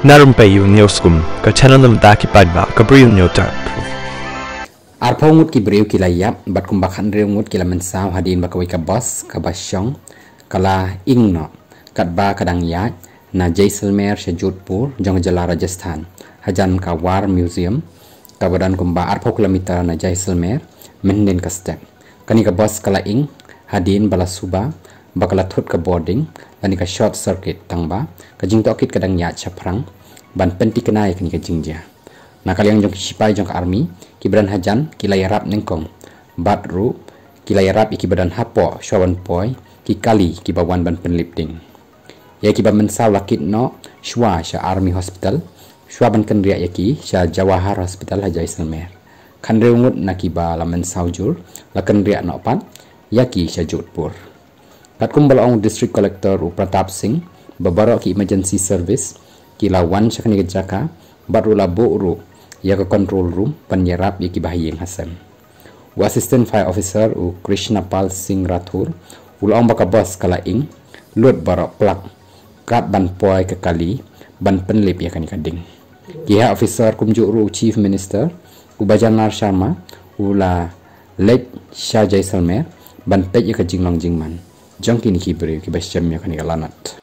Narumpayu Neoskum, ka channel ng Daki Pagba, ka Briu Nyotar. Arpongut ki Briu kilayap, bat kumbakan riungut kila mensaw hadin bakawi ka bos, ka basyong, kala ingno, kat ba kadang yat, na Jaisalmer sa Jodhpur, jong jala Rajasthan, hajan ka War Museum, ka badan kumba arpo kilometer na Jaisalmer, mendin ka step. Kani ka bos kala ing, hadin bala suba, bakala thut ka boarding, lani ka short circuit tangba, ka jing tokit kadang yat chaprang, ban penti kenai kani ka jingja. Na kaliang jong sipai jong ka army, kibadan hajan kilayarap nengkong, bat ru kilayarap iki badan hapo shawan poi, ki kali kibawan ban penlipting. Ya kiba mensaw lakit no shwa sha army hospital, shwa ban kendria yaki sha Jawahar hospital ha Jaisalmer. Kandreungut na kiba la mensaw jur, la kendria no pat, yaki sha Jodhpur. Kat kumbalaong district collector u Pratap Singh, babaro ki emergency service, kila wan sha kani jaka, baru la bo ru, ya ke control room, penyerap yaki bahayeng Hasan. U assistant fire officer u Krishna Pal Singh Rathur, ulaong baka bos kala ing, luat barok plak, kat ban poi ke kali, ban penlip ya kani kading. Kiha officer kumjuk ru chief minister, u Bajanar Sharma, ula late Shah Jaisalmer, ban pej ya ke jinglong jingman. Jangki ni kibri kibasyam ya kani kalanat.